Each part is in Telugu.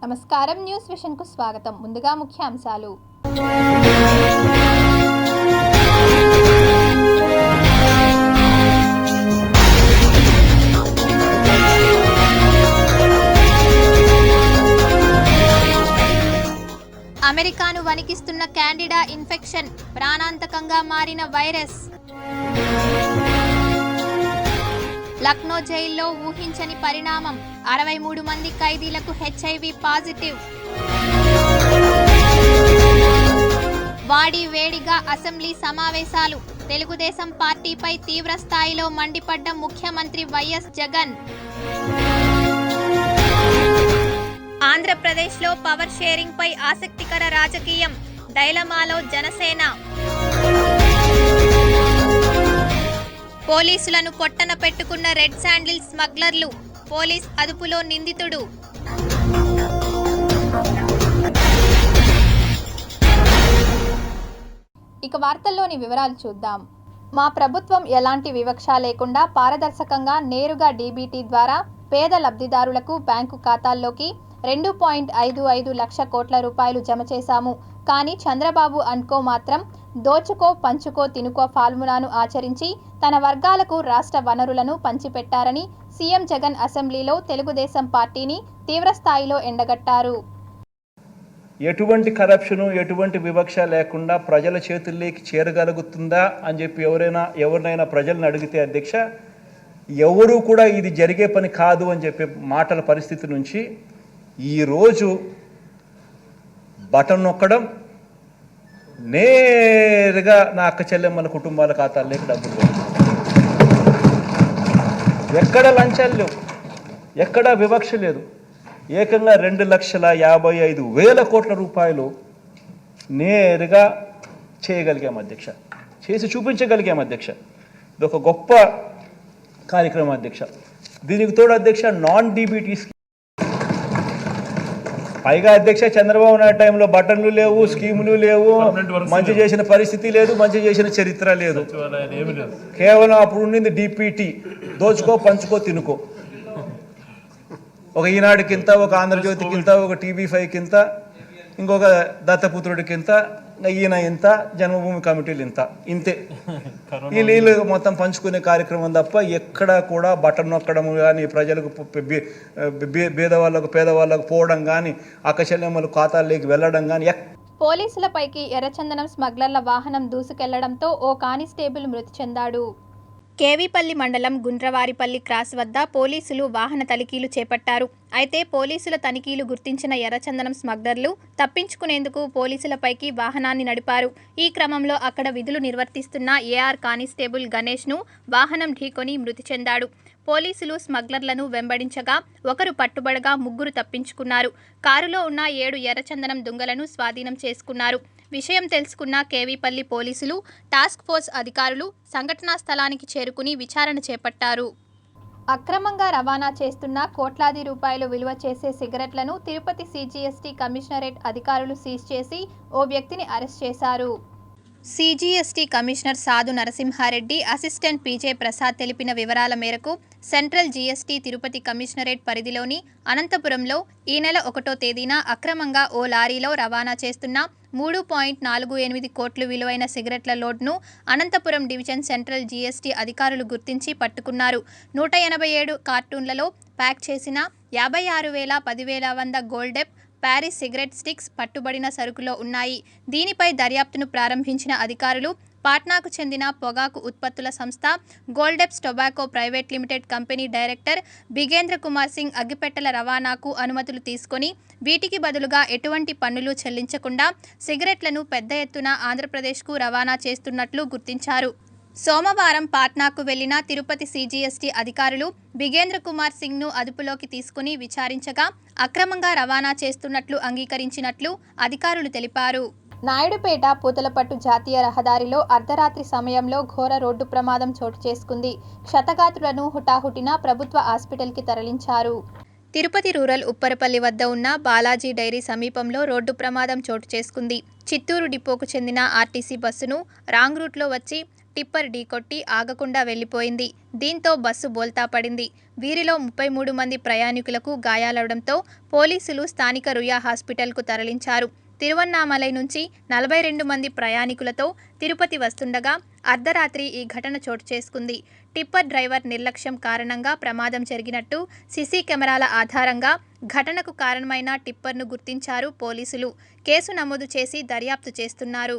నమస్కారం, న్యూస్ విషన్ కు స్వాగతం. ముందుగా ముఖ్యాంశాలు. అమెరికాను వణికిస్తున్న క్యాండిడా ఇన్ఫెక్షన్, ప్రాణాంతకంగా మారిన వైరస్. లక్నో జైల్లో ఊహించని పరిణామం, 63 మంది ఖైదీలకు హెచ్ఐవి పాజిటివ్. వాడి వేడిగా అసెంబ్లీ సమావేశాలు, తెలుగుదేశం పార్టీపై తీవ్ర స్థాయిలో మండిపడ్డ ముఖ్యమంత్రి వైఎస్ జగన్. ఆంధ్రప్రదేశ్లో పవర్ షేరింగ్ పై ఆసక్తికర రాజకీయం, డైలమాలో జనసేన. పోలీసులను పొట్టన పెట్టుకున్న రెడ్ శాండిల్ స్మగ్లర్లు, పోలీస్ అదుపులో నిందితుడు. ఇక వార్తల్లోని వివరాలు చూద్దాం. మా ప్రభుత్వం ఎలాంటి వివక్ష లేకుండా పారదర్శకంగా నేరుగా డీబీటీ ద్వారా పేద లబ్ధిదారులకు బ్యాంకు ఖాతాల్లోకి 2.55 లక్ష కోట్ల రూపాయలు జమ చేశాము. కానీ చంద్రబాబు అనుకో మాత్రం దోచుకో పంచుకో తినుకో ఫార్ములాను ఆచరించి తన వర్గాలకు రాష్ట్ర వనరులను పంచిపెట్టారని సీఎం జగన్ అసెంబ్లీలో తెలుగుదేశం పార్టీని తీవ్రస్థాయిలో ఎండగట్టారు. ఎటువంటి కరప్షను, ఎటువంటి వివక్ష లేకుండా ప్రజల చేతుల్లోకి చేరగలుగుతుందా అని చెప్పి ఎవరినైనా ప్రజలను అడిగితే అధ్యక్ష, ఎవరు కూడా ఇది జరిగే పని కాదు అని చెప్పే మాటల పరిస్థితి నుంచి ఈరోజు బటన్ నొక్కడం, నేరుగా నా అక్క చెల్లెమ్మల కుటుంబాల ఖాతాల్లోకి డబ్బులు వేయడం. ఎక్కడ లంచాలు లేవు, ఎక్కడ వివక్ష లేదు. ఏకంగా 2,55,000 కోట్ల రూపాయలు నేరుగా చేయగలిగాం అధ్యక్ష, చేసి చూపించగలిగాం అధ్యక్ష. ఇది ఒక గొప్ప కార్యక్రమం అధ్యక్ష. దీనికి తోడు అధ్యక్ష నాన్ డీబీటీ పైగా అధ్యక్ష చంద్రబాబు నాయుడు టైంలో బటన్లు లేవు, స్కీములు లేవు, మంచి చేసిన పరిస్థితి లేదు, మంచి చేసిన చరిత్ర లేదు. కేవలం అప్పుడు ఉండింది డీపీటీ, దోచుకో పంచుకో తినుకో. ఒక ఈనాడుకింత, ఒక ఆంధ్రజ్యోతికింత, ఒక TV5కింత, ఇంకొక దత్తపుత్రుడికింత, ఈయన ఇంత, జన్మభూమి కమిటీలు ఇంత, ఇంతే. ఈ నీళ్ళు మొత్తం పంచుకునే కార్యక్రమం తప్ప ఎక్కడా కూడా బటన్ నొక్కడం కానీ, ప్రజలకు పేదవాళ్ళకు పోవడం కానీ, అక్కచెల్లెమ్మల ఖాతాల్లోకి వెళ్ళడం కానీ. పోలీసులపైకి ఎర్రచందనం స్మగ్లర్ల వాహనం దూసుకెళ్లడంతో ఓ కానిస్టేబుల్ మృతి చెందాడు. కేవీపల్లి మండలం గుండ్రవారిపల్లి క్రాస్ వద్ద పోలీసులు వాహన తనిఖీలు చేపట్టారు. అయితే పోలీసుల తనిఖీలు గుర్తించిన ఎర్రచందనం స్మగ్లర్లు తప్పించుకునేందుకు పోలీసులపైకి వాహనాన్ని నడిపారు. ఈ క్రమంలో అక్కడ విధులు నిర్వర్తిస్తున్న ఏఆర్ కానిస్టేబుల్ గణేష్ను వాహనం ఢీకొని మృతి చెందాడు. పోలీసులు స్మగ్లర్లను వెంబడించగా ఒకరు పట్టుబడగా 3 తప్పించుకున్నారు. కారులో ఉన్న 7 ఎర్రచందనం దుంగలను స్వాధీనం చేసుకున్నారు. విషయం తెలుసుకున్న కేవీపల్లి పోలీసులు, టాస్క్ ఫోర్స్ అధికారులు సంఘటనా స్థలానికి చేరుకుని విచారణ చేపట్టారు. అక్రమంగా రవాణా చేస్తున్న కోట్లాది రూపాయలు విలువ చేసే సిగరెట్లను తిరుపతి CGST కమిషనరేట్ అధికారులు సీజ్ చేసి ఓ వ్యక్తిని అరెస్ట్ చేశారు. CGST కమిషనర్ సాధు నరసింహారెడ్డి, అసిస్టెంట్ PJ ప్రసాద్ తెలిపిన వివరాల మేరకు సెంట్రల్ GST తిరుపతి కమిషనరేట్ పరిధిలోని అనంతపురంలో ఈ నెల 1వ తేదీన అక్రమంగా ఓ లారీలో రవాణా చేస్తున్న 3.48 కోట్లు విలువైన సిగరెట్ల లోడ్ను అనంతపురం డివిజన్ సెంట్రల్ GST అధికారులు గుర్తించి పట్టుకున్నారు. 187 కార్టూన్లలో ప్యాక్ చేసిన 56,10,100 గోల్డెప్ ప్యారిస్ సిగరెట్ స్టిక్స్ పట్టుబడిన సరుకులో ఉన్నాయి. దీనిపై దర్యాప్తును ప్రారంభించిన అధికారులు పాట్నాకు చెందిన పొగాకు ఉత్పత్తుల సంస్థ గోల్డెప్స్ tobacco private limited company director Bigendra Kumar Singh అగ్గిపెట్టెల రవాణాకు అనుమతులు తీసుకొని వీటికి బదులుగా ఎటువంటి పన్నులు చెల్లించకుండా సిగరెట్లను పెద్ద ఎత్తున ఆంధ్రప్రదేశ్కు రవాణా చేస్తున్నట్లు గుర్తించారు. సోమవారం పాట్నాకు వెళ్లిన తిరుపతి CGST అధికారులు బిగేంద్ర కుమార్ సింగ్ను అదుపులోకి తీసుకుని విచారించగా అక్రమంగా రవాణా చేస్తున్నట్లు అంగీకరించినట్లు అధికారులు తెలిపారు. నాయుడుపేట పూతలపట్టు జాతీయ రహదారిలో అర్ధరాత్రి సమయంలో ఘోర రోడ్డు ప్రమాదం చోటు చేసుకుంది. క్షతగాత్రులను హుటాహుటిన ప్రభుత్వ హాస్పిటల్కి తరలించారు. తిరుపతి రూరల్ ఉప్పరపల్లి వద్ద ఉన్న బాలాజీ డైరీ సమీపంలో రోడ్డు ప్రమాదం చోటు చేసుకుంది. చిత్తూరు డిపోకు చెందిన RTC బస్సును రాంగ్ రూట్లో వచ్చి టిప్పర్ ఢీకొట్టి ఆగకుండా వెళ్లిపోయింది. దీంతో బస్సు బోల్తా పడింది. వీరిలో 33 మంది ప్రయాణికులకు గాయాలవడంతో పోలీసులు స్థానిక రుయా హాస్పిటల్కు తరలించారు. తిరువన్నామలై నుంచి 42 మంది ప్రయాణికులతో తిరుపతి వస్తుండగా అర్ధరాత్రి ఈ ఘటన చోటు చేసుకుంది. టిప్పర్ డ్రైవర్ నిర్లక్ష్యం కారణంగా ప్రమాదం జరిగినట్టు సీసీ కెమెరాల ఆధారంగా ఘటనకు కారణమైన టిప్పర్ను గుర్తించారు పోలీసులు. కేసు నమోదు చేసి దర్యాప్తు చేస్తున్నారు.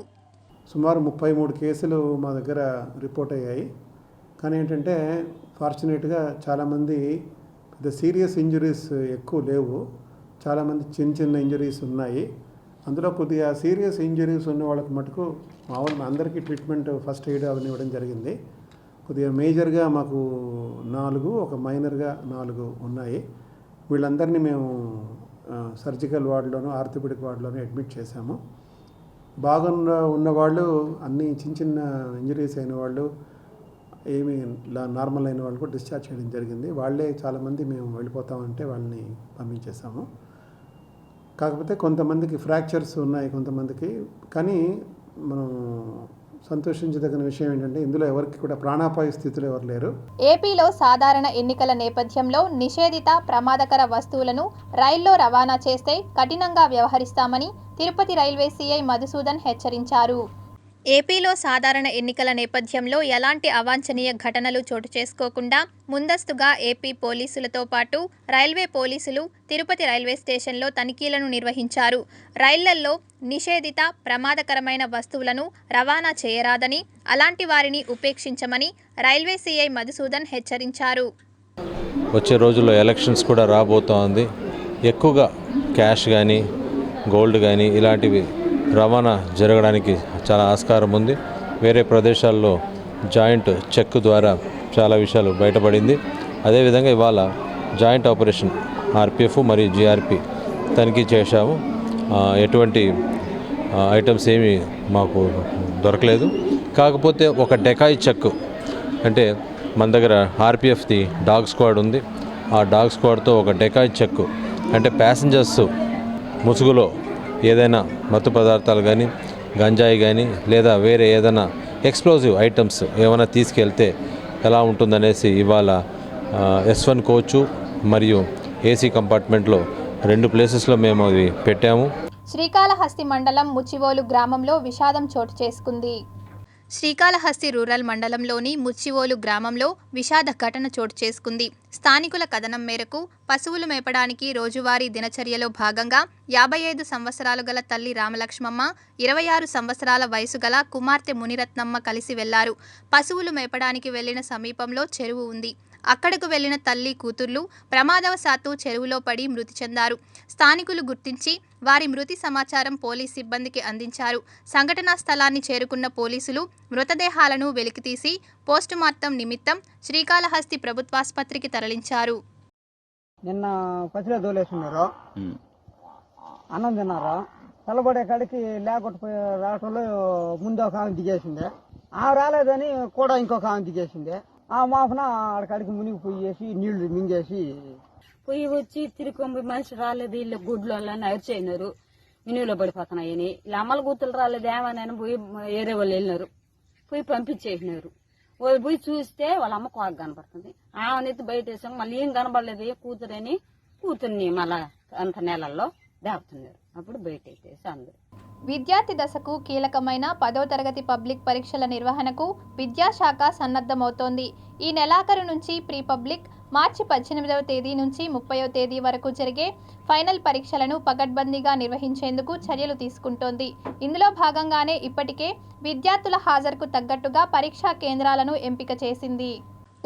సుమారు 33 కేసులు మా దగ్గర రిపోర్ట్ అయ్యాయి. కానీ ఏంటంటే ఫార్చునేట్గా చాలామంది పెద్ద సీరియస్ ఇంజరీస్ ఎక్కువ లేవు. చాలామంది చిన్న ఇంజరీస్ ఉన్నాయి. అందులో కొద్దిగా సీరియస్ ఇంజరీస్ ఉన్న వాళ్ళకి మటుకు మామూలు అందరికీ ట్రీట్మెంట్ ఫస్ట్ ఎయిడ్ అవన్నీ ఇవ్వడం జరిగింది. కొద్దిగా మేజర్గా మాకు 4, ఒక మైనర్గా 4 ఉన్నాయి. వీళ్ళందరినీ మేము సర్జికల్ వార్డులోను ఆర్థోపెడిక్ వార్డులోను అడ్మిట్ చేశాము. బాగా ఉన్నవాళ్ళు అన్ని చిన్న ఇంజరీస్ అయిన వాళ్ళు ఏమీ నార్మల్ అయిన వాళ్ళు కూడా డిశ్చార్జ్ చేయడం జరిగింది. వాళ్ళే చాలామంది మేము వెళ్ళిపోతామంటే వాళ్ళని పంపించేసాము. కాకపోతే కొంతమందికి ఫ్రాక్చర్స్ ఉన్నాయి కొంతమందికి. కానీ మనం సంతోషించదగిన విషయం ఏంటంటే ఇందులో ఎవరికి కూడా ప్రాణాపాయ స్థితిలో ఎవరు లేరు. ఏపీలో సాధారణ ఎన్నికల నేపథ్యంలో నిషేధిత ప్రమాదకర వస్తువులను రైల్లో రవాణా చేస్తే కఠినంగా వ్యవహరిస్తామని తిరుపతి రైల్వే సీఐ మధుసూదన్ హెచ్చరించారు. ఏపీలో సాధారణ ఎన్నికల నేపథ్యంలో ఎలాంటి అవాంఛనీయ ఘటనలు చోటు చేసుకోకుండా ముందస్తుగా ఏపీ పోలీసులతో పాటు రైల్వే పోలీసులు తిరుపతి రైల్వే స్టేషన్లో తనిఖీలను నిర్వహించారు. రైళ్లల్లో నిషేధిత ప్రమాదకరమైన వస్తువులను రవాణా చేయరాదని, అలాంటి వారిని ఉపేక్షించమని రైల్వే సీఐ మధుసూదన్ హెచ్చరించారు. వచ్చే రోజుల్లో ఎలక్షన్స్ కూడా రాబోతోంది. ఎక్కువగా క్యాష్ కానీ గోల్డ్ కానీ ఇలాంటివి రవాణా జరగడానికి చాలా ఆస్కారం ఉంది. వేరే ప్రదేశాల్లో జాయింట్ చెక్ ద్వారా చాలా విషయాలు బయటపడింది. అదేవిధంగా ఇవాళ జాయింట్ ఆపరేషన్ ఆర్పిఎఫ్ మరియు జిఆర్పి తనిఖీ చేశాము. ఎటువంటి ఐటమ్స్ ఏమీ మాకు దొరకలేదు. కాకపోతే ఒక డెకాయ్ చెక్ అంటే మన దగ్గర ఆర్పిఎఫ్ది డాగ్ స్క్వాడ్ ఉంది. ఆ డాగ్ స్క్వాడ్తో ఒక డెకాయ్ చెక్ అంటే ప్యాసింజర్స్ ముసుగులో ఏదైనా మత్తు పదార్థాలు కానీ గంజాయి కానీ లేదా వేరే ఏదైనా ఎక్స్ప్లోజివ్ ఐటమ్స్ ఏమైనా తీసుకెళ్తే ఎలా ఉంటుందనేసి ఇవాళ S1 కోచు మరియు ఏసీ కంపార్ట్మెంట్లో 2 ప్లేసెస్లో మేము అవి పెట్టాము. శ్రీకాళహస్తి మండలం ముచ్చివోలు గ్రామంలో విషాదం చోటు చేసుకుంది. శ్రీకాళహస్తి రూరల్ మండలంలోని ముచ్చివోలు గ్రామంలో విషాద ఘటన చోటు చేసుకుంది. స్థానికుల కథనం మేరకు పశువులు మేపడానికి రోజువారీ దినచర్యలో భాగంగా 55 సంవత్సరాలు గల తల్లి రామలక్ష్మమ్మ, 26 సంవత్సరాల వయసు గల కుమార్తె మునిరత్నమ్మ కలిసి వెళ్లారు. పశువులు మేపడానికి వెళ్లిన సమీపంలో చెరువు ఉంది. అక్కడకు వెళ్లిన తల్లి కూతుర్లు ప్రమాదవశాత్తు చెరువులో పడి మృతి చెందారు. స్థానికులు గుర్తించి వారి మృతి సమాచారం పోలీస్ సిబ్బందికి అందించారు. సంఘటనా స్థలాన్ని చేరుకున్న పోలీసులు మృతదేహాలను వెలికితీసి పోస్టుమార్టం నిమిత్తం శ్రీకాళహస్తి ప్రభుత్వాసుపత్రికి తరలించారు. నిన్న పచ్చిలో దోలేస్తున్నారు, అన్నం తిన్నారు. తెల్లబడే కాడికి లేకపోతే రావటంలో ముందు ఒక ఆమె దిగేసింది. ఆ రాలేదని కూడా ఇంకొక ఆమె దిగేసింది. ఆ మాఫన ఆడకాడికి మునిగి పోయేసి నీళ్లు మింగేసి పొయ్యి వచ్చి తిరుకొంబి మనిషి రాలేదు, వీళ్ళు గుడ్లు అరిచేయినారు, మినువులో పడిపోతున్నాయని. ఇలా అమ్మల గుర్తులు రాలేదు ఏమని పోయి ఏరే వాళ్ళు వెళ్ళినారు, పోయి పంపించేసినారు. వాళ్ళు పోయి చూస్తే వాళ్ళ అమ్మ కోగ కనపడుతుంది. ఆమెనైతే బయట వేసాం, మళ్ళీ ఏం కనపడలేదు కూతురని కూతుర్ని మళ్ళా అంత నెలల్లో దాపుతున్నారు. అప్పుడు బయట వేసేసి అందరు. విద్యార్థి దశకు కీలకమైన 10వ తరగతి పబ్లిక్ పరీక్షల నిర్వహణకు విద్యాశాఖ సన్నద్ధమవుతోంది. ఈ నెలాఖరు నుంచి ప్రీ పబ్లిక్, మార్చి 18వ తేదీ నుంచి 30వ తేదీ వరకు జరిగే ఫైనల్ పరీక్షలను పకడ్బందీగా నిర్వహించేందుకు చర్యలు తీసుకుంటోంది. ఇందులో భాగంగానే ఇప్పటికే విద్యార్థుల హాజరుకు తగ్గట్టుగా పరీక్షా కేంద్రాలను ఎంపిక చేసింది.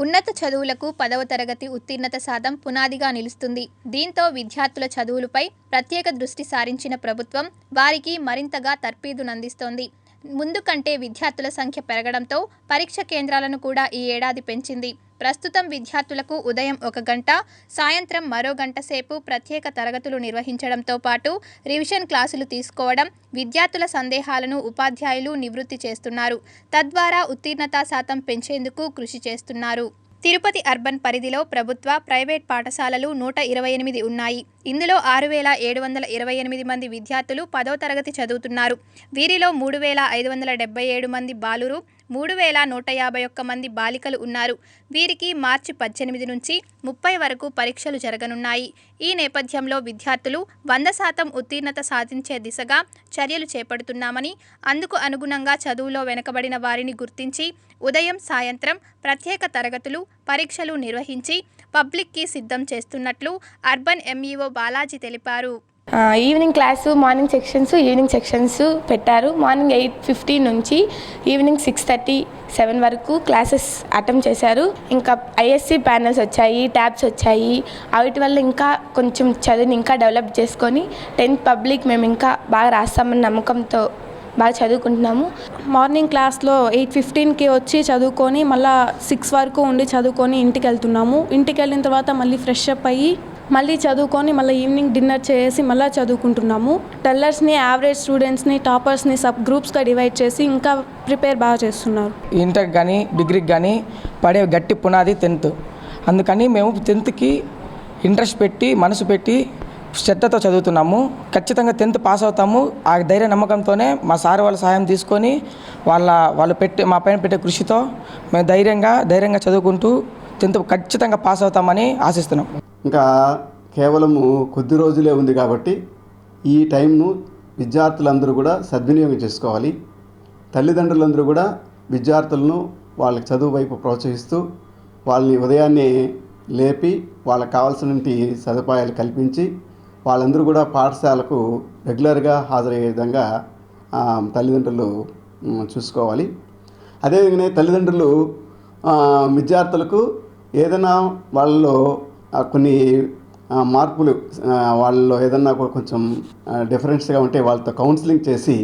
ఉన్నత చదువులకు 10వ తరగతి ఉత్తీర్ణత శాతం పునాదిగా నిలుస్తుంది. దీంతో విద్యార్థుల చదువులపై ప్రత్యేక దృష్టి సారించిన ప్రభుత్వం వారికి మరింతగా తర్ఫీదునందిస్తోంది. ముందు కంటే విద్యార్థుల సంఖ్య పెరగడంతో పరీక్ష కేంద్రాలను కూడా ఈ ఏడాది పెంచింది. ప్రస్తుతం విద్యార్థులకు ఉదయం 1 గంట, సాయంత్రం మరో గంట సేపు ప్రత్యేక తరగతులు నిర్వహించడంతో పాటు రివిజన్ క్లాసులు తీసుకోవడం, విద్యార్థుల సందేహాలను ఉపాధ్యాయులు నివృత్తి చేస్తున్నారు. తద్వారా ఉత్తీర్ణతా శాతం పెంచేందుకు కృషి చేస్తున్నారు. తిరుపతి అర్బన్ పరిధిలో ప్రభుత్వ, ప్రైవేట్ పాఠశాలలు 128 ఉన్నాయి. ఇందులో 6,728 మంది విద్యార్థులు 10వ తరగతి చదువుతున్నారు. వీరిలో 3,577 మంది బాలురు, 3,151 మంది బాలికలు ఉన్నారు. వీరికి మార్చి 18 నుంచి 30 వరకు పరీక్షలు జరగనున్నాయి. ఈ నేపథ్యంలో విద్యార్థులు 100% ఉత్తీర్ణత సాధించే దిశగా చర్యలు చేపడుతున్నామని, అందుకు అనుగుణంగా చదువులో వెనుకబడిన వారిని గుర్తించి ఉదయం, సాయంత్రం ప్రత్యేక తరగతులు, పరీక్షలు నిర్వహించి పబ్లిక్కి సిద్ధం చేస్తున్నట్లు అర్బన్ ఎంఈఓ బాలాజీ తెలిపారు. ఈవినింగ్ క్లాసు, మార్నింగ్ సెక్షన్స్ పెట్టారు. మార్నింగ్ 8:15 నుంచి ఈవినింగ్ 6:37 వరకు క్లాసెస్ అటెంప్ట్ చేశారు. ఇంకా ఐఎస్సి ప్యానల్స్ వచ్చాయి, ట్యాబ్స్ వచ్చాయి. వాటి వల్ల ఇంకా కొంచెం చదువుని ఇంకా డెవలప్ చేసుకొని 10th పబ్లిక్ మేము ఇంకా బాగా రాస్తామని నమ్మకంతో బాగా చదువుకుంటున్నాము. మార్నింగ్ క్లాస్లో 8:15కి వచ్చి చదువుకొని మళ్ళీ 6 వరకు ఉండి చదువుకొని ఇంటికి వెళ్తున్నాము. ఇంటికి వెళ్ళిన తర్వాత మళ్ళీ ఫ్రెష్ అప్ అయ్యి మళ్ళీ చదువుకొని మళ్ళీ ఈవినింగ్ డిన్నర్ చేసి మళ్ళీ చదువుకుంటున్నాము. టెల్లర్స్ని, యావరేజ్ స్టూడెంట్స్ని, టాపర్స్ని సబ్ గ్రూప్స్గా డివైడ్ చేసి ఇంకా ప్రిపేర్ బాగా చేస్తున్నారు. ఇంటర్కి కానీ డిగ్రీకి కానీ పడే గట్టి పునాది 10th. అందుకని మేము 10థ్కి ఇంట్రెస్ట్ పెట్టి, మనసు పెట్టి, శ్రద్ధతో చదువుతున్నాము. ఖచ్చితంగా 10th పాస్ అవుతాము. ఆ ధైర్య నమ్మకంతోనే మా సార్ వాళ్ళ సహాయం తీసుకొని వాళ్ళు మా పైన పెట్టే కృషితో మేము ధైర్యంగా చదువుకుంటూ 10th ఖచ్చితంగా పాస్ అవుతామని ఆశిస్తున్నాం. ఇంకా కేవలము కొద్ది రోజులే ఉంది కాబట్టి ఈ టైంను విద్యార్థులందరూ కూడా సద్వినియోగం చేసుకోవాలి. తల్లిదండ్రులందరూ కూడా విద్యార్థులను వాళ్ళకి చదువు వైపు ప్రోత్సహిస్తూ వాళ్ళని ఉదయాన్నే లేపి వాళ్ళకి కావాల్సిన సదుపాయాలు కల్పించి వాళ్ళందరూ కూడా పాఠశాలకు రెగ్యులర్గా హాజరయ్యే విధంగా తల్లిదండ్రులు చూసుకోవాలి. అదేవిధంగా తల్లిదండ్రులు విద్యార్థులకు ఏదైనా వాళ్ళలో కొన్ని మార్పులు, వాళ్ళలో ఏదన్నా కొంచెం డిఫరెన్స్గా ఉంటే వాళ్ళతో కౌన్సిలింగ్ చేసి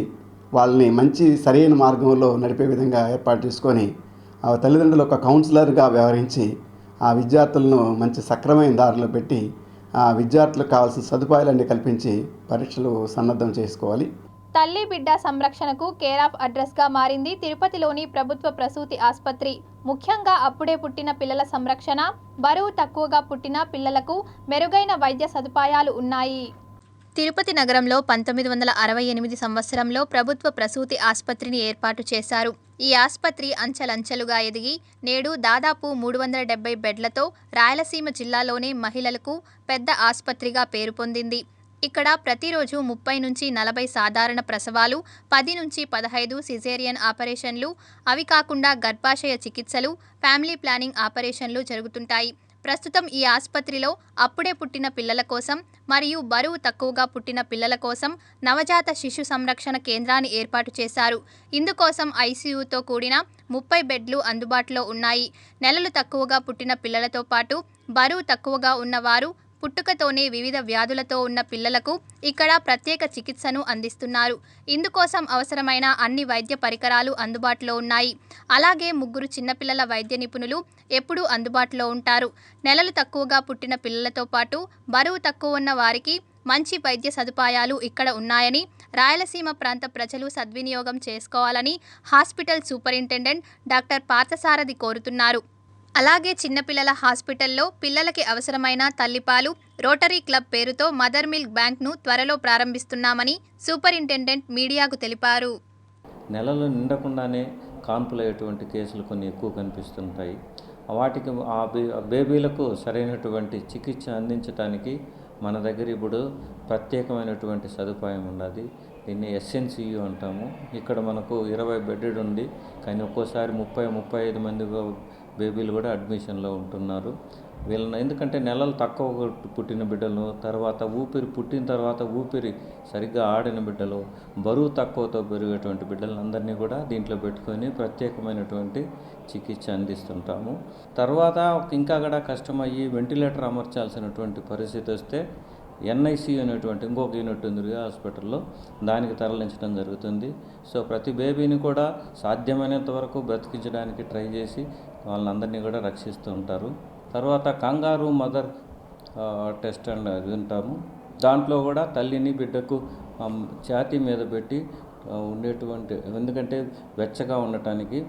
వాళ్ళని మంచి సరైన మార్గంలో నడిపే విధంగా ఏర్పాటు చేసుకొని తల్లిదండ్రులు ఒక కౌన్సిలర్గా వ్యవహరించి ఆ విద్యార్థులను మంచి సక్రమైన దారిలో పెట్టి ఆ విద్యార్థులకు కావాల్సిన సదుపాయాలన్నీ కల్పించి పరీక్షలు సన్నద్ధం చేసుకోవాలి. తల్లి బిడ్డ సంరక్షణకు కేర్ ఆఫ్ అడ్రస్గా మారింది తిరుపతిలోని ప్రభుత్వ ప్రసూతి ఆసుపత్రి. ముఖ్యంగా అప్పుడే పుట్టిన పిల్లల సంరక్షణ, బరువు తక్కువగా పుట్టిన పిల్లలకు మెరుగైన వైద్య సదుపాయాలు ఉన్నాయి. తిరుపతి నగరంలో 1968 సంవత్సరంలో ప్రభుత్వ ప్రసూతి ఆసుపత్రిని ఏర్పాటు చేశారు. ఈ ఆసుపత్రి అంచెలంచెలుగా ఎదిగి నేడు దాదాపు 370 బెడ్లతో రాయలసీమ జిల్లాలోనే మహిళలకు పెద్ద ఆసుపత్రిగా పేరు పొందింది. ఇక్కడ ప్రతిరోజు 30 నుంచి 40 సాధారణ ప్రసవాలు, 10 నుంచి 15 సిజేరియన్ ఆపరేషన్లు, అవి కాకుండా గర్భాశయ చికిత్సలు, ఫ్యామిలీ ప్లానింగ్ ఆపరేషన్లు జరుగుతుంటాయి. ప్రస్తుతం ఈ ఆసుపత్రిలో అప్పుడే పుట్టిన పిల్లల కోసం మరియు బరువు తక్కువగా పుట్టిన పిల్లల కోసం నవజాత శిశు సంరక్షణ కేంద్రాన్ని ఏర్పాటు చేశారు. ఇందుకోసం ఐసీయూతో కూడిన 30 బెడ్లు అందుబాటులో ఉన్నాయి. నెలలు తక్కువగా పుట్టిన పిల్లలతో పాటు బరువు తక్కువగా ఉన్నవారు, పుట్టుకతోనే వివిధ వ్యాధులతో ఉన్న పిల్లలకు ఇక్కడ ప్రత్యేక చికిత్సను అందిస్తున్నారు. ఇందుకోసం అవసరమైన అన్ని వైద్య పరికరాలు అందుబాటులో ఉన్నాయి. అలాగే 3 చిన్నపిల్లల వైద్య నిపుణులు ఎప్పుడూ అందుబాటులో ఉంటారు. నెలలు తక్కువగా పుట్టిన పిల్లలతో పాటు బరువు తక్కువ ఉన్న వారికి మంచి వైద్య సదుపాయాలు ఇక్కడ ఉన్నాయని, రాయలసీమ ప్రాంత ప్రజలు సద్వినియోగం చేసుకోవాలని హాస్పిటల్ సూపరింటెండెంట్ డాక్టర్ పార్థసారథి కోరుతున్నారు. అలాగే చిన్నపిల్లల హాస్పిటల్లో పిల్లలకి అవసరమైన తల్లిపాలు, రోటరీ క్లబ్ పేరుతో మదర్ మిల్క్ బ్యాంక్ను త్వరలో ప్రారంభిస్తున్నామని సూపరింటెండెంట్ మీడియాకు తెలిపారు. నెలలు నిండకుండానే కాన్పులయ్యేటువంటి కేసులు కొన్ని ఎక్కువ కనిపిస్తుంటాయి. వాటికి ఆ బేబీలకు సరైనటువంటి చికిత్స అందించడానికి మన దగ్గర ఇప్పుడు ప్రత్యేకమైనటువంటి సదుపాయం ఉన్నది. దీన్ని ఎస్ఎన్సియు అంటాము. ఇక్కడ మనకు 20 బెడ్డెడ్ ఉంది. కానీ ఒక్కోసారి 30-35 మంది బేబీలు కూడా అడ్మిషన్లో ఉంటున్నారు. వీళ్ళని ఎందుకంటే నెలలు తక్కువ పుట్టిన బిడ్డలు, తర్వాత పుట్టిన తర్వాత ఊపిరి సరిగ్గా ఆడిన బిడ్డలు, బరువు తక్కువతో పెరిగేటువంటి బిడ్డలందరినీ కూడా దీంట్లో పెట్టుకొని ప్రత్యేకమైనటువంటి చికిత్స అందిస్తుంటాము. తర్వాత ఇంకా కూడా కష్టమయ్యి వెంటిలేటర్ అమర్చాల్సినటువంటి పరిస్థితి వస్తే ఎన్ఐసి అనేటువంటి ఇంకొక యూనిట్ ఉంది హాస్పిటల్లో, దానికి తరలించడం జరుగుతుంది. సో ప్రతి బేబీని కూడా సాధ్యమైనంత వరకు బ్రతికించడానికి ట్రై చేసి వాళ్ళందరినీ కూడా రక్షిస్తూ ఉంటారు. తర్వాత కంగారు మదర్ టెస్ట్ అండ్ అది ఉంటాము. దాంట్లో కూడా తల్లిని బిడ్డకు ఛాతీ మీద పెట్టి ఉండేటువంటి, ఎందుకంటే వెచ్చగా ఉండటానికి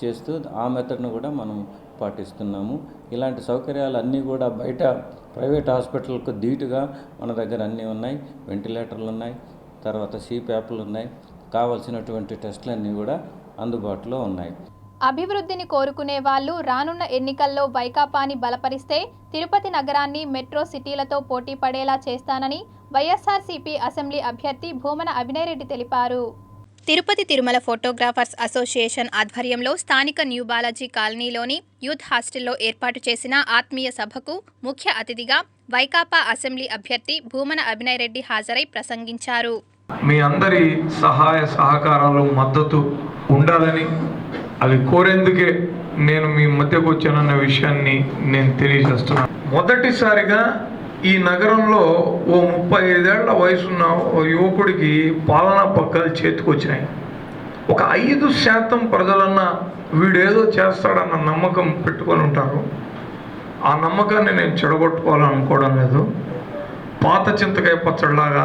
చేస్తూ ఆ మెథడ్ను కూడా మనం పాటిస్తున్నాము. ఇలాంటి సౌకర్యాలు అన్నీ కూడా బయట ప్రైవేట్ హాస్పిటల్కు ధీటుగా మన దగ్గర అన్నీ ఉన్నాయి. వెంటిలేటర్లు ఉన్నాయి, తర్వాత సిప్యాప్లు ఉన్నాయి, కావాల్సినటువంటి టెస్టులు అన్నీ కూడా అందుబాటులో ఉన్నాయి. అభివృద్ధిని కోరుకునే వాళ్ళు రానున్న ఎన్నికల్లో వైకాపాని బలపరిస్తే తిరుపతి నగరాన్ని మెట్రో సిటీలతో పోటీ పడేలా చేస్తానని వైఎస్ఆర్సీపీ అసెంబ్లీ అభ్యర్థి భూమన అభినయ్ రెడ్డి తెలిపారు. తిరుపతి తిరుమల ఫోటోగ్రాఫర్స్ అసోసియేషన్ ఆధ్వర్యంలో స్థానిక న్యూ బాలాజీ కాలనీలోని యూత్ హాస్టల్లో ఏర్పాటు చేసిన ఆత్మీయ సభకు ముఖ్య అతిథిగా వైకాపా అసెంబ్లీ అభ్యర్థి భూమన అభినయ్ రెడ్డి హాజరై ప్రసంగించారు. మీ అందరి సహాయ సహకారాలు మద్దతు ఉండాలని అవి కోరేందుకే నేను మీ మధ్యకు వచ్చానన్న విషయాన్ని నేను తెలియజేస్తున్నాను. మొదటిసారిగా ఈ నగరంలో ఓ 35 ఏళ్ల వయసున్న ఓ యువకుడికి పాలనా పగ్గాలు చేతికొచ్చినాయి. ఒక 5% ప్రజలన్నా వీడేదో చేస్తాడన్న నమ్మకం పెట్టుకొని ఉంటారు. ఆ నమ్మకాన్ని నేను చెడగొట్టుకోవాలనుకోవడం లేదు. పాత చింతకాయ పచ్చడిలాగా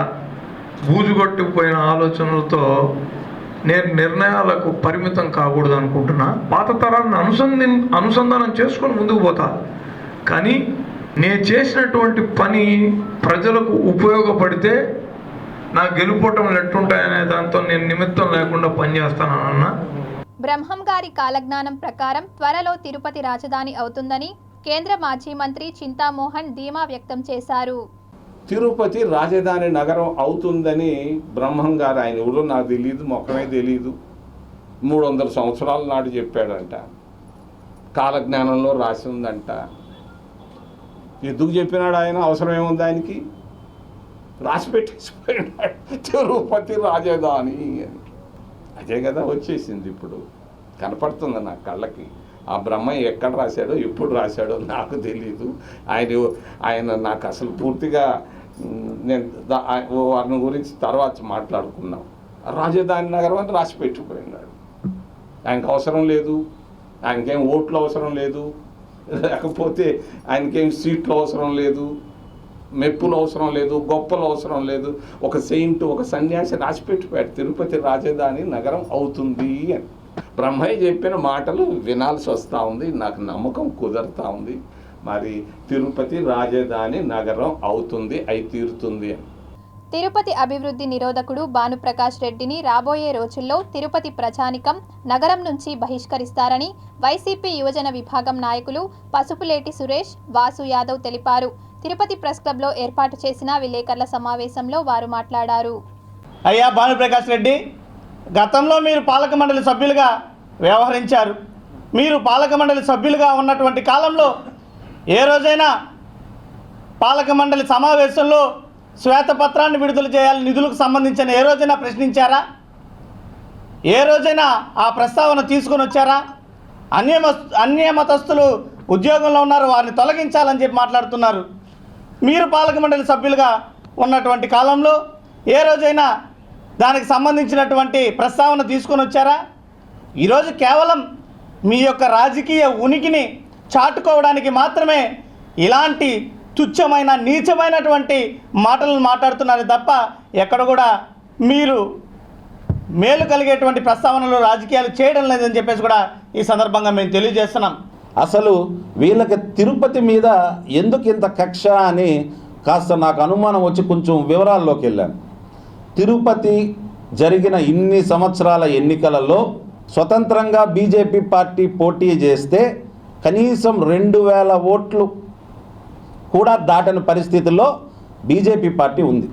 బూజుగొట్టుకుపోయిన ఆలోచనలతో నేను నిర్ణయాలకు పరిమితం కాకూడదు అనుకుంటున్నా. పాత తరాన్ని అనుసంధానం చేసుకొని ముందుకు పోతా. కానీ నేను చేసినటువంటి పని ప్రజలకు ఉపయోగపడితే నా గెలుపోవటం ఎట్టుంటాయనే దాంతో నేను నిమిత్తం లేకుండా పనిచేస్తానన్నా. బ్రహ్మం గారి కాలజ్ఞానం ప్రకారం త్వరలో తిరుపతి రాజధాని అవుతుందని కేంద్ర మాజీ మంత్రి చింతామోహన్ ధీమా వ్యక్తం చేశారు. తిరుపతి రాజధాని నగరం అవుతుందని బ్రహ్మం గారు ఆయన ఎవరో నాకు తెలియదు, మొక్కమే తెలియదు, 300 సంవత్సరాల నాడు చెప్పాడంట. కాలజ్ఞానంలో రాసి ఉందంట. ఎందుకు చెప్పినాడు ఆయన? అవసరం ఏముంది ఆయనకి? రాసి పెట్టేసిపోయినాడు తిరుపతి రాజధాని అని. అదే కదా వచ్చేసింది, ఇప్పుడు కనపడుతుంది నా కళ్ళకి. ఆ బ్రహ్మ ఎక్కడ రాశాడో ఎప్పుడు రాశాడో నాకు తెలీదు. ఆయన నాకు అసలు పూర్తిగా నేను వారిని గురించి తర్వాత మాట్లాడుకున్నాం. రాజధాని నగరం అని రాసి పెట్టిపోయినాడు. ఆయనకు అవసరం లేదు, ఆయనకేం ఓట్లు అవసరం లేదు, లేకపోతే ఆయనకేం సీట్లు అవసరం లేదు, మెప్పులు అవసరం లేదు, గొప్పలు అవసరం లేదు. ఒక సెయింట్, ఒక సన్యాసి రాసి పెట్టిపోయాడు తిరుపతి రాజధాని నగరం అవుతుంది అని. బ్రహ్మయ్య చెప్పిన మాటలు వినాల్సి వస్తూ ఉంది. నాకు నమ్మకం కుదురుతూ ఉంది. మరి తిరుపతి రాజధాని నగరం అవుతుంది, అయి తీరుతుంది అని. తిరుపతి అభివృద్ధి నిరోధకుడు భానుప్రకాష్ రెడ్డిని రాబోయే రోజుల్లో తిరుపతి ప్రజానికం నగరం నుంచి బహిష్కరిస్తారని వైసీపీ యువజన విభాగం నాయకులు పసుపులేటి సురేష్, వాసు యాదవ్ తెలిపారు. తిరుపతి ప్రెస్ క్లబ్లో ఏర్పాటు చేసిన విలేకరుల సమావేశంలో వారు మాట్లాడారు. అయ్యా భానుప్రకాష్ రెడ్డి, గతంలో మీరు పాలక మండలి సభ్యులుగా వ్యవహరించారు. మీరు పాలక మండలి సభ్యులుగా ఉన్నటువంటి కాలంలో ఏ రోజైనా పాలక మండలి సమావేశంలో శ్వేతపత్రాన్ని విడుదల చేయాలని నిధులకు సంబంధించిన ఏ రోజైనా ప్రశ్నించారా? ఏ రోజైనా ఆ ప్రస్తావన తీసుకొని వచ్చారా? అన్యమతస్థులు ఉద్యోగంలో ఉన్నారు, వారిని తొలగించాలని చెప్పి మాట్లాడుతున్నారు. మీరు పాలక మండలి సభ్యులుగా ఉన్నటువంటి కాలంలో ఏ రోజైనా దానికి సంబంధించినటువంటి ప్రస్తావన తీసుకొని వచ్చారా? ఈరోజు కేవలం మీ యొక్క రాజకీయ ఉనికిని చాటుకోవడానికి మాత్రమే ఇలాంటి తుచ్చమైన నీచమైనటువంటి మాటలను మాట్లాడుతున్నారు తప్ప ఎక్కడ కూడా మీరు మేలు కలిగేటువంటి ప్రస్తావనలు రాజకీయాలు చేయడం లేదని చెప్పేసి కూడా ఈ సందర్భంగా మేము తెలియజేస్తున్నాం. అసలు వీళ్ళకి తిరుపతి మీద ఎందుకు ఇంత కక్ష అని కాస్త నాకు అనుమానం వచ్చి కొంచెం వివరాల్లోకి వెళ్ళాను. తిరుపతి జరిగిన ఇన్ని సంవత్సరాల ఎన్నికలలో స్వతంత్రంగా బీజేపీ పార్టీ పోటీ చేస్తే కనీసం 2000 ఓట్లు కూడా దాటని పరిస్థితుల్లో బీజేపీ పార్టీ ఉంది.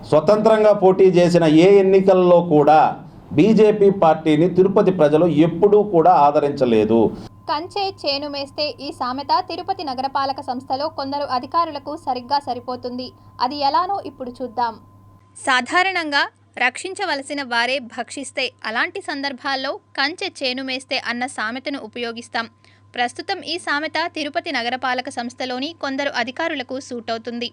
స్వతంత్రంగా పోటీ చేసిన ఏ ఎన్నికల్లో కూడా బీజేపీ పార్టీని తిరుపతి ప్రజలు ఎప్పుడూ కూడా ఆదరించలేదు. కంచే చేను మేస్తే ఈ సామెత తిరుపతి నగరపాలక సంస్థలో కొందరు అధికారులకు సరిగ్గా సరిపోతుంది. అది ఎలానో ఇప్పుడు చూద్దాం. సాధారణంగా రక్షించవలసిన వారే భక్షిస్తే అలాంటి సందర్భాల్లో కంచె చేను మేస్తే అన్న సామెతను ఉపయోగిస్తాం. ప్రస్తుతం ఈ సామెత తిరుపతి నగరపాలక సంస్థలోని కొందరు అధికారులకు సూట్ అవుతుంది.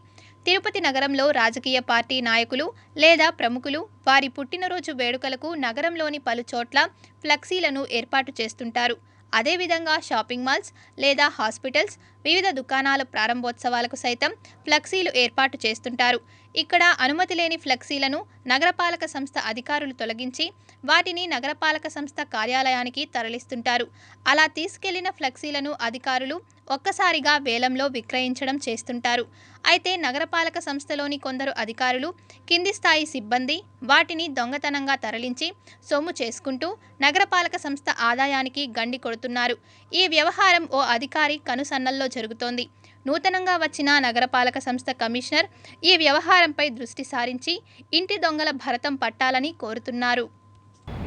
తిరుపతి నగరంలో రాజకీయ పార్టీ నాయకులు లేదా ప్రముఖులు వారి పుట్టినరోజు వేడుకలకు నగరంలోని పలు చోట్ల ఫ్లెక్సీలను ఏర్పాటు చేస్తుంటారు. అదేవిధంగా షాపింగ్ మాల్స్ లేదా హాస్పిటల్స్, వివిధ దుకాణాల ప్రారంభోత్సవాలకు సైతం ఫ్లెక్సీలు ఏర్పాటు చేస్తుంటారు. ఇక్కడ అనుమతి లేని ఫ్లెక్సీలను నగరపాలక సంస్థ అధికారులు తొలగించి వాటిని నగరపాలక సంస్థ కార్యాలయానికి తరలిస్తుంటారు. అలా తీసుకెళ్లిన ఫ్లెక్సీలను అధికారులు ఒక్కసారిగా వేలంలో విక్రయించడం చేస్తుంటారు. అయితే నగరపాలక సంస్థలోని కొందరు అధికారులు, కింది స్థాయి సిబ్బంది వాటిని దొంగతనంగా తరలించి సొమ్ము చేసుకుంటూ నగరపాలక సంస్థ ఆదాయానికి గండి కొడుతున్నారు. ఈ వ్యవహారం ఓ అధికారి కనుసన్నల్లో జరుగుతోంది. నూతనంగా వచ్చిన నగరపాలక సంస్థ కమిషనర్ ఈ వ్యవహారంపై దృష్టి సారించి ఇంటి దొంగల భరతం పట్టాలని కోరుతున్నారు.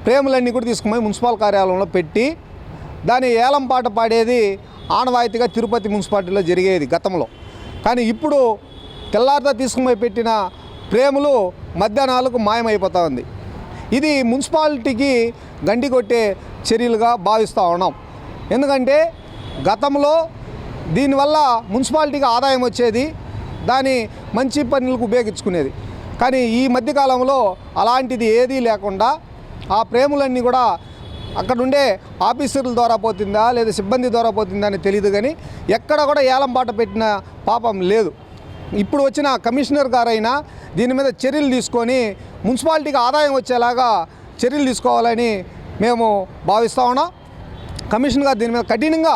ప్రేములన్నీ కూడా తీసుకుపోయి మున్సిపల్ కార్యాలయంలో పెట్టి దాని ఏలం పాట పాడేది ఆనవాయితీగా తిరుపతి మున్సిపాలిటీలో జరిగేది గతంలో. కానీ ఇప్పుడు తెల్లారితో తీసుకుపోయి పెట్టిన ప్రేములు మధ్యాహ్నాలకు మాయమైపోతూ ఉంది. ఇది మున్సిపాలిటీకి గండి కొట్టే చర్యలుగా భావిస్తూ ఉన్నాం. ఎందుకంటే గతంలో దీనివల్ల మున్సిపాలిటీకి ఆదాయం వచ్చేది, దాని మంచి పనులకు ఉపయోగించుకునేది. కానీ ఈ మధ్యకాలంలో అలాంటిది ఏదీ లేకుండా ఆ ప్రేములన్నీ కూడా అక్కడుండే ఆఫీసర్ల ద్వారా పోతుందా లేదా సిబ్బంది ద్వారా పోతుందా అని తెలియదు. కానీ ఎక్కడ కూడా ఏలంపాట పెట్టిన పాపం లేదు. ఇప్పుడు వచ్చిన కమిషనర్ గారైనా దీని మీద చర్యలు తీసుకొని మున్సిపాలిటీకి ఆదాయం వచ్చేలాగా చర్యలు తీసుకోవాలని మేము భావిస్తూ ఉన్నాం. కమిషనర్ గారు దీని మీద కఠినంగా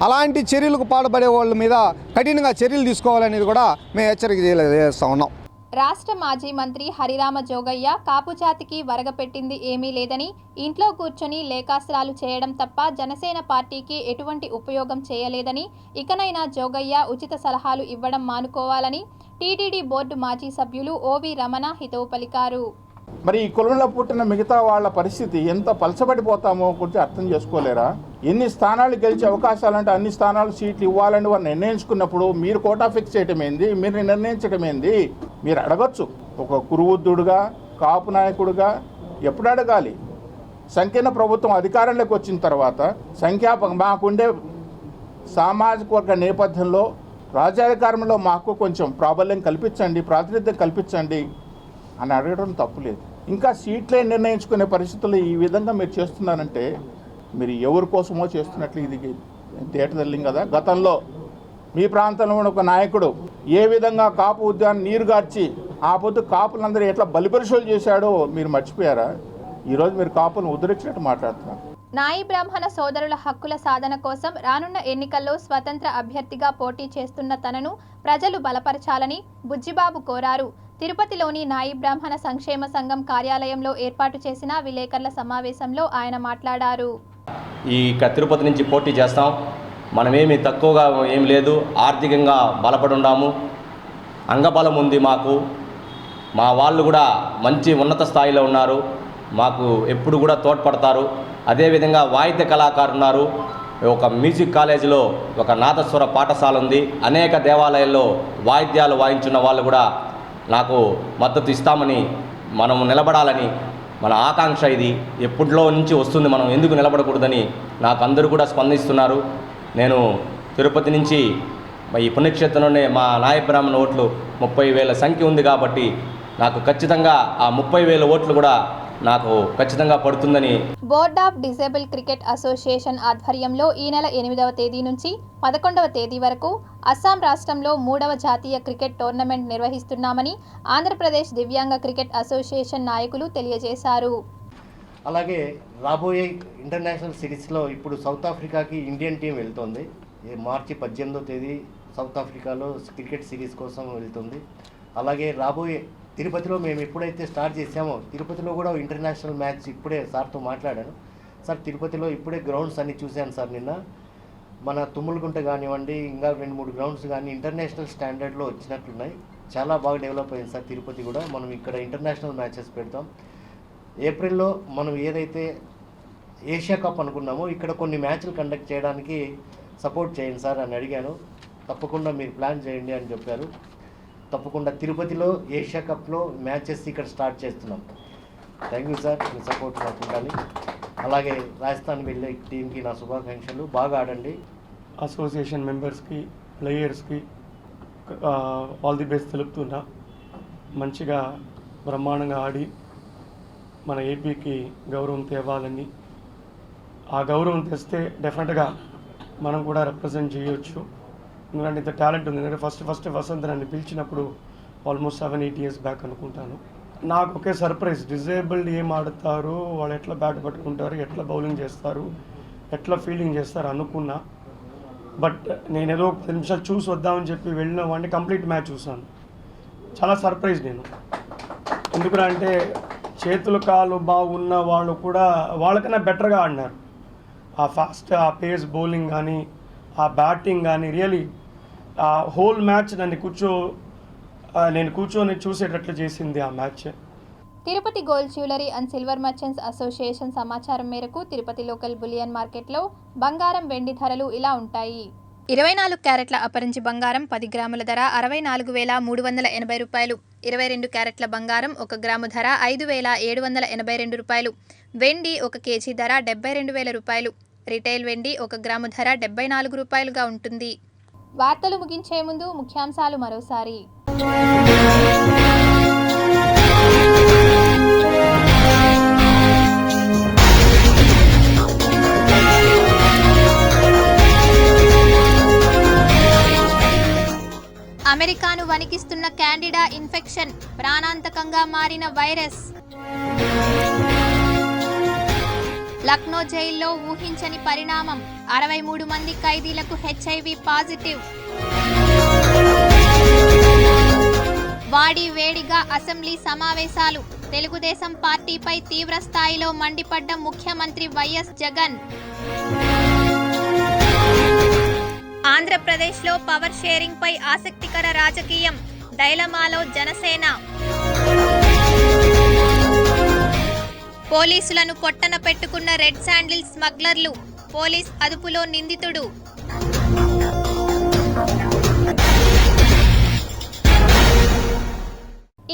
అలాంటి చర్యలకు పాల్పడే వాళ్ళ మీద కఠినంగా చర్యలు తీసుకోవాలనేది కూడా మేము హెచ్చరిక చేస్తూ ఉన్నాం. రాష్ట్ర మాజీ మంత్రి హరిరామ జోగయ్య కాపు జాతికి వరగపెట్టింది ఏమీ లేదని, ఇంట్లో కూర్చొని లేఖాస్త్రాలు చేయడం తప్ప జనసేన పార్టీకి ఎటువంటి ఉపయోగం చేయలేదని, ఇకనైనా జోగయ్య ఉచిత సలహాలు ఇవ్వడం మానుకోవాలని టీటీడీ బోర్డు మాజీ సభ్యులు ఓవి రమణ హితవు పలికారు. మరి ఈ కులంలో పుట్టిన మిగతా వాళ్ళ పరిస్థితి ఎంత పలచబడిపోతామో కొంచెం అర్థం చేసుకోలేరా? ఎన్ని స్థానాలు గెలిచే అవకాశాలంటే అన్ని స్థానాలు సీట్లు ఇవ్వాలని వారు నిర్ణయించుకున్నప్పుడు మీరు కోటా ఫిక్స్ చేయటం ఏంది? మీరు నిర్ణయించడం ఏంది? మీరు అడగచ్చు. ఒక కురువృద్ధుడుగా కాపు నాయకుడుగా ఎప్పుడు అడగాలి? సంకీర్ణ ప్రభుత్వం అధికారంలోకి వచ్చిన తర్వాత మాకుండే సామాజిక వర్గ నేపథ్యంలో రాజ్యాధికారంలో మాకు కొంచెం ప్రాబల్యం కల్పించండి, ప్రాతినిధ్యం కల్పించండి అని అడగడం తప్పులేదు. ఇంకా సీట్లే నిర్ణయించుకునే పరిస్థితులు ఈ విధంగా మీరు చేస్తున్నారంటే మీరు ఎవరి కోసమో చేస్తున్నట్లు ఇది తేటతెల్లిం కదా. గతంలో మీ ప్రాంతంలో ఉన్న ఒక నాయకుడు ఏ విధంగా కాపు ఉద్యానం నీరుగార్చి ఆ పొద్దు కాపులందరూ ఎట్లా బలిపరిశోలు చేశాడో మీరు మర్చిపోయారా? ఈరోజు మీరు కాపులను ఉద్ధరించినట్టు మాట్లాడుతున్నారు. నాయి బ్రాహ్మణ సోదరుల హక్కుల సాధన కోసం రానున్న ఎన్నికల్లో స్వతంత్ర అభ్యర్థిగా పోటీ చేస్తున్న తనను ప్రజలు బలపరచాలని బుజ్జిబాబు కోరారు. తిరుపతిలోని నాయి బ్రాహ్మణ సంక్షేమ సంఘం కార్యాలయంలో ఏర్పాటు చేసిన విలేకరుల సమావేశంలో ఆయన మాట్లాడారు. ఈ తిరుపతి నుంచి పోటీ చేస్తాం. మనమేమి తక్కువగా ఏం లేదు, ఆర్థికంగా బలపడి ఉన్నాము, అంగబలం ఉంది మాకు. మా వాళ్ళు కూడా మంచి ఉన్నత స్థాయిలో ఉన్నారు, మాకు ఎప్పుడు కూడా తోడ్పడతారు. అదేవిధంగా వాయిద్య కళాకారులు ఉన్నారు. ఒక మ్యూజిక్ కాలేజీలో ఒక నాదస్వర పాఠశాల ఉంది. అనేక దేవాలయాల్లో వాయిద్యాలు వాయించున్న వాళ్ళు కూడా నాకు మద్దతు ఇస్తామని, మనం నిలబడాలని మన ఆకాంక్ష ఇది ఎప్పటిలో నుంచి వస్తుంది. మనం ఎందుకు నిలబడకూడదని నాకు అందరూ కూడా స్పందిస్తున్నారు. నేను తిరుపతి నుంచి ఈ పుణ్యక్షేత్రంలోనే మా నాయ బ్రాహ్మణ ఓట్లు 30,000 సంఖ్య ఉంది కాబట్టి నాకు ఖచ్చితంగా ఆ 30,000 ఓట్లు కూడా నాకు ఖచ్చితంగా పడుతుందని. Board of disable cricket association ఆధ్వర్యంలో ఈ నెల 8వ తేదీ నుంచి 11వ తేదీ వరకు అస్సాం రాష్ట్రంలో 3వ జాతీయ క్రికెట్ టోర్నమెంట్ నిర్వహిస్తున్నామని ఆంధ్రప్రదేశ్ దివ్యాంగ క్రికెట్ అసోసియేషన్ నాయకులు తెలియజేశారు. అలాగే రాబోయే ఇంటర్నేషనల్ సిరీస్లో ఇప్పుడు సౌత్ ఆఫ్రికాకి ఇండియన్ టీం వెళ్తుంది. మార్చి 18వ తేదీ సౌత్ ఆఫ్రికాలో క్రికెట్ సిరీస్ కోసం వెళ్తుంది. అలాగే రాబోయే తిరుపతిలో మేము ఎప్పుడైతే స్టార్ట్ చేసామో తిరుపతిలో కూడా ఇంటర్నేషనల్ మ్యాచ్ ఇప్పుడే సార్తో మాట్లాడాను. సార్ తిరుపతిలో ఇప్పుడే గ్రౌండ్స్ అన్నీ చూశాను సార్. నిన్న మన తుమ్మలగుంట కానివ్వండి, ఇంకా 2-3 గ్రౌండ్స్ కానీ ఇంటర్నేషనల్ స్టాండర్డ్లో వచ్చినట్లున్నాయి. చాలా బాగా డెవలప్ అయింది సార్ తిరుపతి కూడా. మనం ఇక్కడ ఇంటర్నేషనల్ మ్యాచెస్ పెడతాం. ఏప్రిల్లో మనం ఏదైతే ఏషియా కప్ అనుకున్నామో ఇక్కడ కొన్ని మ్యాచ్లు కండక్ట్ చేయడానికి సపోర్ట్ చేయండి సార్ అని అడిగాను. తప్పకుండా మీరు ప్లాన్ చేయండి అని చెప్పారు. తప్పకుండా తిరుపతిలో ఏషియా కప్లో మ్యాచెస్ ఇక్కడ స్టార్ట్ చేస్తున్నాం. Thank you sir, me support నాకు ఉండాలి. అలాగే రాజస్థాన్ వెళ్ళే టీంకి నా శుభాకాంక్షలు. బాగా ఆడండి. అసోసియేషన్ మెంబర్స్కి, ప్లేయర్స్కి ఆల్ ది బెస్ట్ తెలుపుతున్నా. మంచిగా బ్రహ్మాండంగా ఆడి మన ఏపీకి గౌరవం తేవాలని, ఆ గౌరవం తెస్తే డెఫినెట్గా మనం కూడా రిప్రజెంట్ చేయొచ్చు. ఎందుకంటే ఇంత టాలెంట్ ఉంది. ఎందుకంటే ఫస్ట్ వసంత్ నన్ను పిలిచినప్పుడు ఆల్మోస్ట్ 7-8 years బ్యాక్ అనుకుంటాను. నాకు ఒకే సర్ప్రైజ్, డిజేబుల్డ్ ఏం ఆడతారు, వాళ్ళు ఎట్లా బ్యాట్ పట్టుకుంటారు, ఎట్లా బౌలింగ్ చేస్తారు, ఎట్లా ఫీల్డింగ్ చేస్తారు అనుకున్నా. బట్ నేను ఏదో 10 నిమిషాలు చూసి వద్దామని చెప్పి వెళ్ళిన వాడిని కంప్లీట్ మ్యాచ్ చూసాను. చాలా సర్ప్రైజ్ నేను. ఎందుకంటే చేతులు కాలు బాగున్న వాళ్ళు కూడా వాళ్ళకన్నా బెటర్గా ఆడినారు. ఆ ఫాస్ట్, ఆ పేస్ బౌలింగ్ కానీ, ఆ బ్యాటింగ్ కానీ, రియలీ ఆ హోల్ మ్యాచ్ నేను కూర్చొని చూసేటట్లు చేసింది ఆ match. Tirupati gold jewellery and silver merchants association సమాచారం మేరకు తిరుపతి లోకల్ బులియన్ మార్కెట్లో బంగారం, వెండి ధరలు ఇలా ఉంటాయి. 24 క్యారెట్ల అపరంజి బంగారం 10 గ్రాముల ధర 64,380 రూపాయలు. 22 క్యారెట్ల బంగారం 1 గ్రాము ధర 5,782 రూపాయలు. వెండి 1 కేజీ ధర 72,000 రూపాయలు. రిటైల్ వెండి 1 గ్రాము ధర 74 రూపాయలుగా ఉంటుంది. వార్తలు ముగించే ముందు ముఖ్యాంశాలు మరోసారి. అమెరికాను వణికిస్తున్న క్యాండిడా ఇన్ఫెక్షన్, ప్రాణాంతకంగా మారిన వైరస్. లక్నో జైల్లో ఊహించని పరిణామం, 63 మంది ఖైదీలకు HIV పాజిటివ్. వాడి వేడిగా అసెంబ్లీ సమావేశాలు, తెలుగుదేశం పార్టీపై తీవ్ర స్థాయిలో మండిపడ్డ ముఖ్యమంత్రి వైఎస్ జగన్. ఆంధ్రప్రదేశ్లో పవర్ షేరింగ్ పై ఆసక్తికర రాజకీయం, డైలమాలో జనసేన. పోలీసులను పొట్టన పెట్టుకున్న రెడ్ శాండిల్ స్మగ్లర్లు, పోలీస్ అదుపులో నిందితుడు.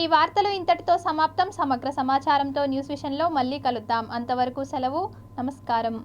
ఈ వార్తలు ఇంతటితో సమాప్తం. సమగ్ర సమాచారంతో న్యూస్ విషన్లో మళ్ళీ కలుద్దాం. అంతవరకు సెలవు. నమస్కారం.